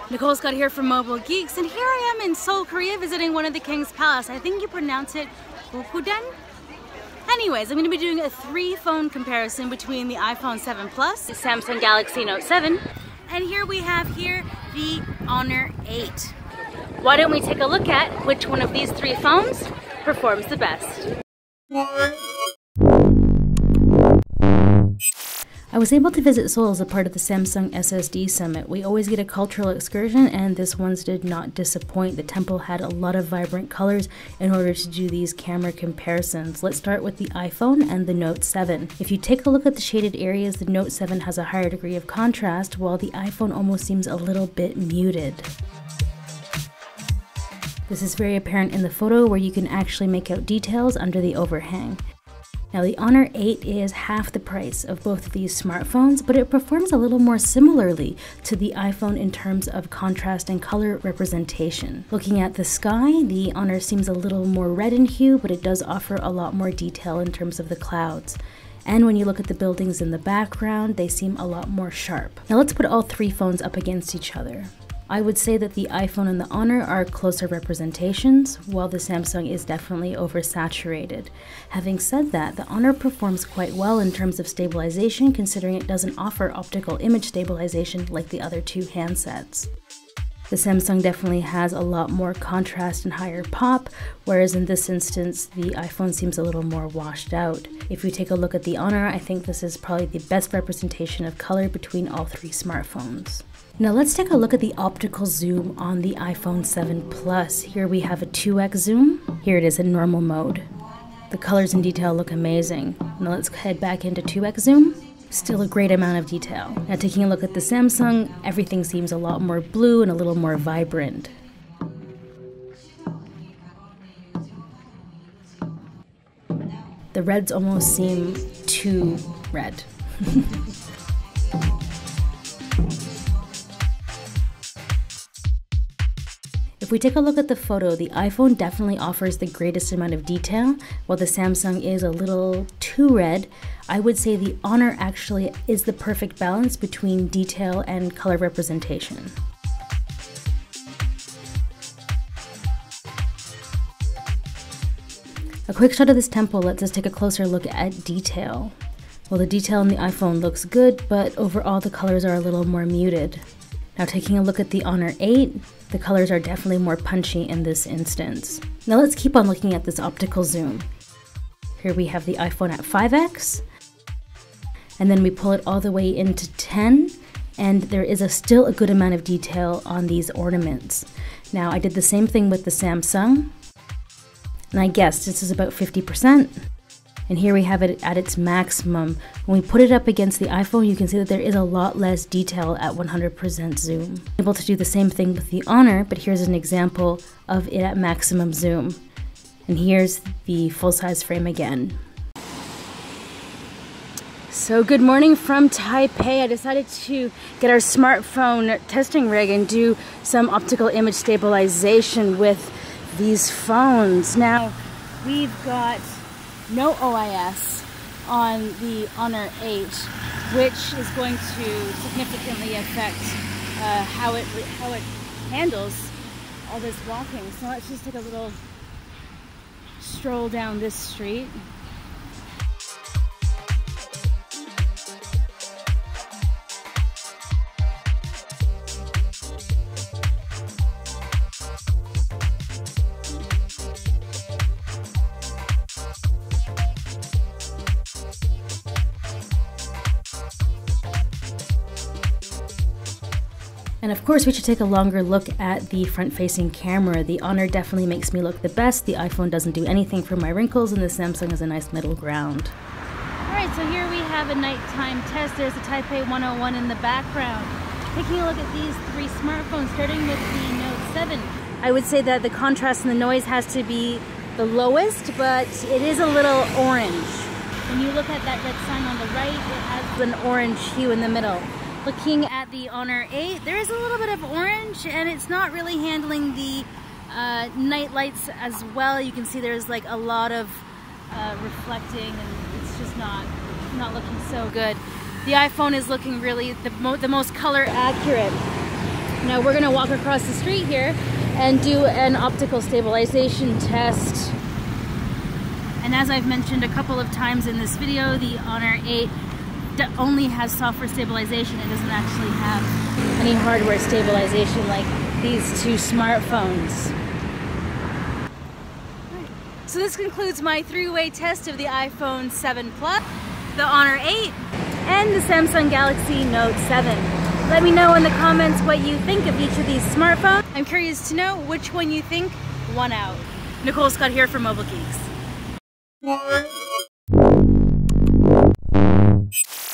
Nicole Scott here from Mobile Geeks, and here I am in Seoul, Korea, visiting one of the King's Palace. I think you pronounce it Gokuden? Anyways, I'm going to be doing a 3-phone comparison between the iPhone 7 Plus, the Samsung Galaxy Note 7, and here we have the Honor 8. Why don't we take a look at which one of these 3 phones performs the best? I was able to visit Seoul as a part of the Samsung SSD Summit. We always get a cultural excursion, and this one's did not disappoint. The temple had a lot of vibrant colors in order to do these camera comparisons. Let's start with the iPhone and the Note 7. If you take a look at the shaded areas, the Note 7 has a higher degree of contrast, while the iPhone almost seems a little bit muted. This is very apparent in the photo where you can actually make out details under the overhang. Now the Honor 8 is half the price of both of these smartphones, but it performs a little more similarly to the iPhone in terms of contrast and color representation. Looking at the sky, the Honor seems a little more red in hue, but it does offer a lot more detail in terms of the clouds. And when you look at the buildings in the background, they seem a lot more sharp. Now let's put all 3 phones up against each other. I would say that the iPhone and the Honor are closer representations, while the Samsung is definitely oversaturated. Having said that, the Honor performs quite well in terms of stabilization, considering it doesn't offer optical image stabilization like the other 2 handsets. The Samsung definitely has a lot more contrast and higher pop, whereas in this instance, the iPhone seems a little more washed out. If we take a look at the Honor, I think this is probably the best representation of color between all 3 smartphones. Now let's take a look at the optical zoom on the iPhone 7 Plus. Here we have a 2x zoom. Here it is in normal mode. The colors and detail look amazing. Now let's head back into 2x zoom. Still a great amount of detail. Now taking a look at the Samsung, everything seems a lot more blue and a little more vibrant. The reds almost seem too red. If we take a look at the photo, the iPhone definitely offers the greatest amount of detail, while the Samsung is a little too red. I would say the Honor actually is the perfect balance between detail and color representation. A quick shot of this temple lets us take a closer look at detail. Well, the detail in the iPhone looks good, but overall the colors are a little more muted. Now taking a look at the Honor 8, the colors are definitely more punchy in this instance. Now let's keep on looking at this optical zoom. Here we have the iPhone at 5x, and then we pull it all the way into 10, and there is still a good amount of detail on these ornaments. Now I did the same thing with the Samsung, and I guessed this is about 50%. And here we have it at its maximum. When we put it up against the iPhone, you can see that there is a lot less detail at 100% zoom. I'm able to do the same thing with the Honor, but here's an example of it at maximum zoom. And here's the full-size frame again. So good morning from Taipei. I decided to get our smartphone testing rig and do some optical image stabilization with these phones. Now, we've got no OIS on the Honor 8, which is going to significantly affect how it handles all this walking. So let's just take a little stroll down this street. And of course, we should take a longer look at the front-facing camera. The Honor definitely makes me look the best. The iPhone doesn't do anything for my wrinkles, and the Samsung is a nice middle ground. Alright, so here we have a nighttime test. There's the Taipei 101 in the background. Taking a look at these 3 smartphones, starting with the Note 7. I would say that the contrast and the noise has to be the lowest, but it is a little orange. When you look at that red sign on the right, it has an orange hue in the middle. Looking at the Honor 8, there is a little bit of orange, and it's not really handling the night lights as well. You can see there's like a lot of reflecting, and it's just not looking so good. The iPhone is looking really the most color accurate. Now we're gonna walk across the street here and do an optical stabilization test. And as I've mentioned a couple of times in this video, the Honor 8 only has software stabilization. It doesn't actually have any hardware stabilization like these two smartphones. So this concludes my three-way test of the iPhone 7 Plus, the Honor 8, and the Samsung Galaxy Note 7. Let me know in the comments what you think of each of these smartphones. I'm curious to know which one you think won out. Nicole Scott here for Mobile Geeks.